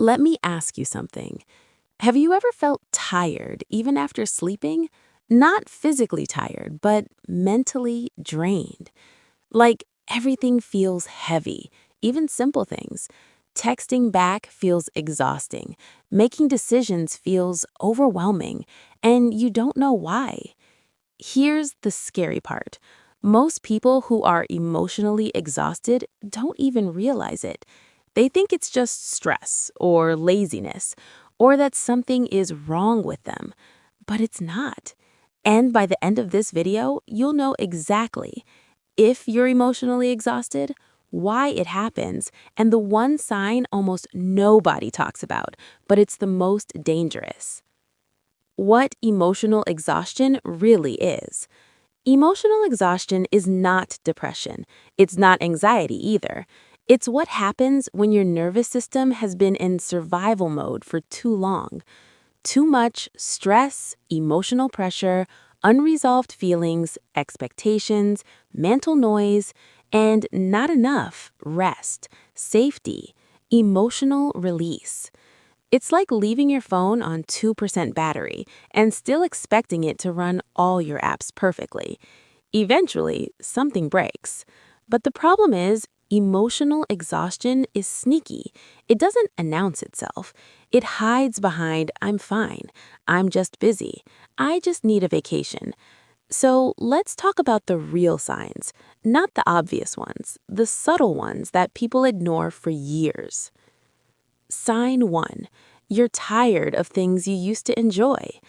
Let me ask you something. Have you ever felt tired even after sleeping? Not physically tired, but mentally drained. Like everything feels heavy, even simple things. Texting back feels exhausting. Making decisions feels overwhelming, and you don't know why. Here's the scary part. Most people who are emotionally exhausted don't even realize it. They think it's just stress or laziness, or that something is wrong with them. But it's not. And by the end of this video, you'll know exactly if you're emotionally exhausted, why it happens, and the one sign almost nobody talks about, but it's the most dangerous. What emotional exhaustion really is. Emotional exhaustion is not depression. It's not anxiety either. It's what happens when your nervous system has been in survival mode for too long. Too much stress, emotional pressure, unresolved feelings, expectations, mental noise, and not enough rest, safety, emotional release. It's like leaving your phone on 2% battery and still expecting it to run all your apps perfectly. Eventually, something breaks. But the problem is, emotional exhaustion is sneaky. It doesn't announce itself. It hides behind, I'm fine, I'm just busy, I just need a vacation. So let's talk about the real signs, not the obvious ones, the subtle ones that people ignore for years. Sign 1. You're tired of things you used to enjoy.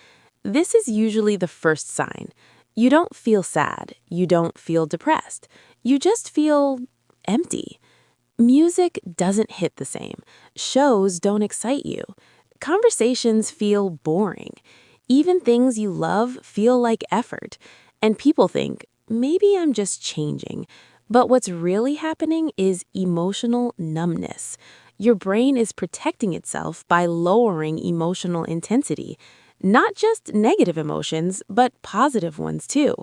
This is usually the first sign. You don't feel sad. You don't feel depressed. You just feel empty. Music doesn't hit the same. Shows don't excite you. Conversations feel boring. Even things you love feel like effort. And people think, maybe I'm just changing. But what's really happening is emotional numbness. Your brain is protecting itself by lowering emotional intensity. Not just negative emotions, but positive ones too.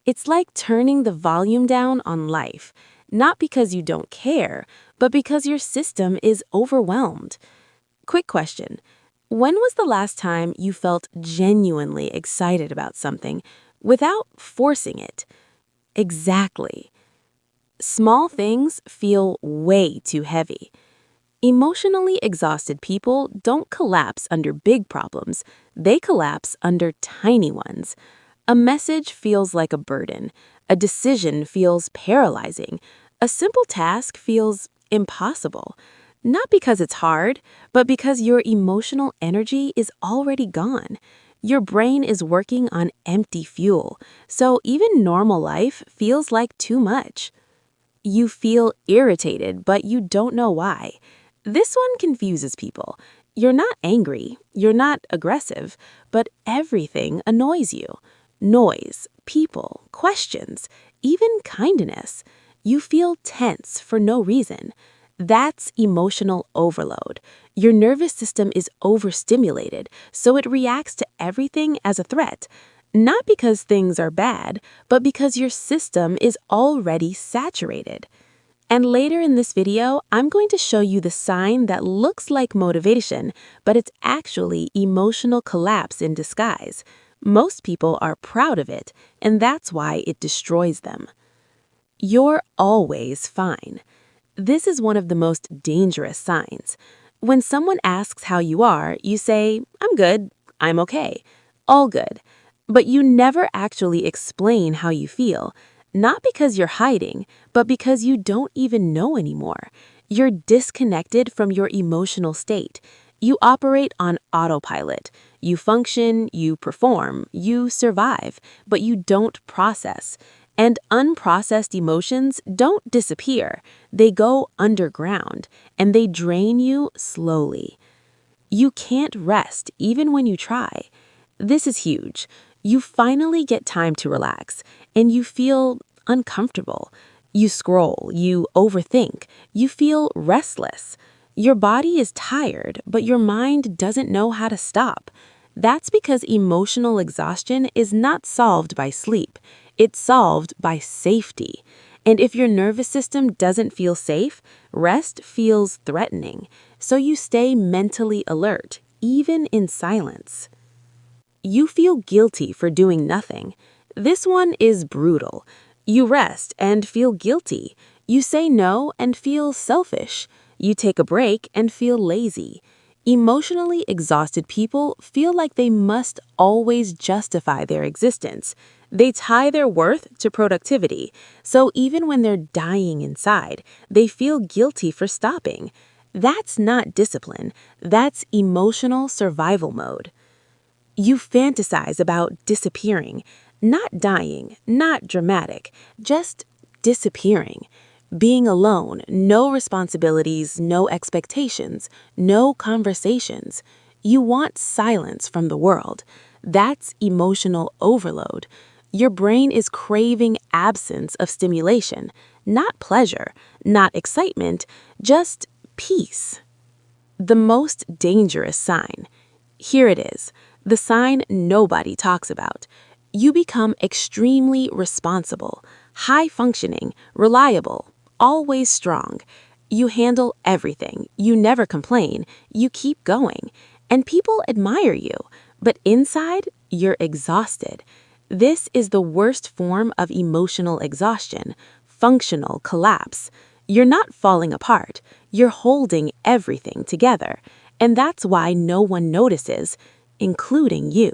It's like turning the volume down on life, not because you don't care, but because your system is overwhelmed. Quick question. When was the last time you felt genuinely excited about something without forcing it? Exactly. Small things feel way too heavy. Emotionally exhausted people don't collapse under big problems, they collapse under tiny ones. A message feels like a burden, a decision feels paralyzing, a simple task feels impossible. Not because it's hard, but because your emotional energy is already gone. Your brain is working on empty fuel, so even normal life feels like too much. You feel irritated, but you don't know why. This one confuses people. You're not angry, you're not aggressive, but everything annoys you. Noise, people, questions, even kindness. You feel tense for no reason. That's emotional overload. Your nervous system is overstimulated, so it reacts to everything as a threat. Not because things are bad, but because your system is already saturated. And later in this video, I'm going to show you the sign that looks like motivation, but it's actually emotional collapse in disguise. Most people are proud of it, and that's why it destroys them. You're always fine. This is one of the most dangerous signs. When someone asks how you are, you say, I'm good, I'm okay, all good. But you never actually explain how you feel, not because you're hiding, but because you don't even know anymore. You're disconnected from your emotional state. You operate on autopilot. You function, you perform, you survive, but you don't process. And unprocessed emotions don't disappear. They go underground, and they drain you slowly. You can't rest even when you try. This is huge. You finally get time to relax, and you feel uncomfortable. You scroll, you overthink, you feel restless. Your body is tired, but your mind doesn't know how to stop. That's because emotional exhaustion is not solved by sleep. It's solved by safety. And if your nervous system doesn't feel safe, rest feels threatening. so you stay mentally alert, even in silence. You feel guilty for doing nothing. This one is brutal. You rest and feel guilty. You say no and feel selfish. You take a break and feel lazy. Emotionally exhausted people feel like they must always justify their existence. They tie their worth to productivity, so even when they're dying inside, they feel guilty for stopping. That's not discipline, that's emotional survival mode. You fantasize about disappearing, not dying, not dramatic, just disappearing. Being alone, no responsibilities, no expectations, no conversations. You want silence from the world. That's emotional overload. Your brain is craving absence of stimulation, not pleasure, not excitement, just peace. The most dangerous sign. Here it is, the sign nobody talks about. You become extremely responsible, high functioning, reliable, always strong. You handle everything, you never complain, you keep going, and people admire you, but inside, you're exhausted. This is the worst form of emotional exhaustion, functional collapse. You're not falling apart, you're holding everything together, and that's why no one notices, including you.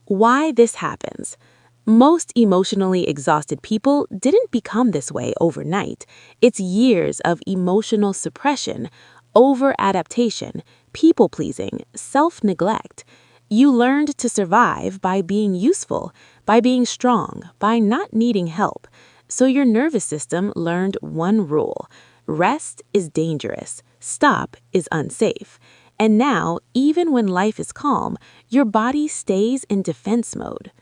Why this happens. Most emotionally exhausted people didn't become this way overnight. It's years of emotional suppression, over-adaptation, people-pleasing, self-neglect. You learned to survive by being useful, by being strong, by not needing help. So your nervous system learned one rule: rest is dangerous, stop is unsafe. And now, even when life is calm, your body stays in defense mode.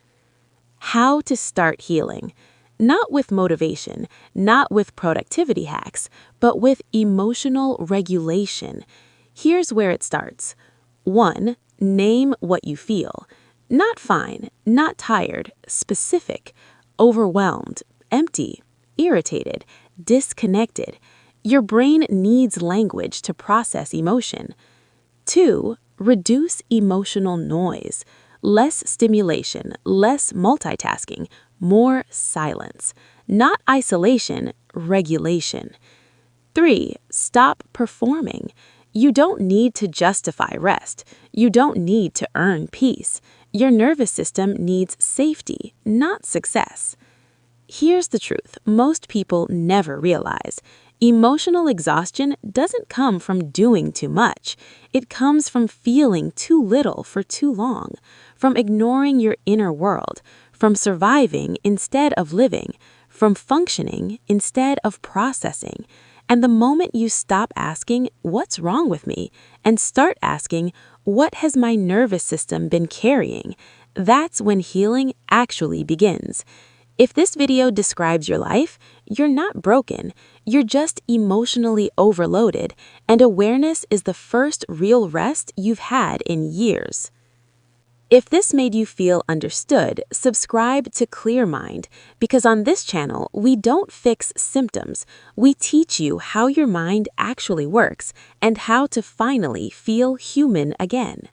How to start healing. Not with motivation, not with productivity hacks, but with emotional regulation. Here's where it starts. 1. Name what you feel. Not fine, not tired, specific, overwhelmed, empty, irritated, disconnected. Your brain needs language to process emotion. 2. Reduce emotional noise. Less stimulation, less multitasking, more silence. Not isolation, regulation. 3. Stop performing. You don't need to justify rest. You don't need to earn peace. Your nervous system needs safety, not success. Here's the truth most people never realize. Emotional exhaustion doesn't come from doing too much. It comes from feeling too little for too long, from ignoring your inner world, from surviving instead of living, from functioning instead of processing. And the moment you stop asking, "What's wrong with me?" and start asking, "What has my nervous system been carrying?" that's when healing actually begins. If this video describes your life, you're not broken. You're just emotionally overloaded, and awareness is the first real rest you've had in years. If this made you feel understood, subscribe to Clear Mind, because on this channel, we don't fix symptoms. We teach you how your mind actually works and how to finally feel human again.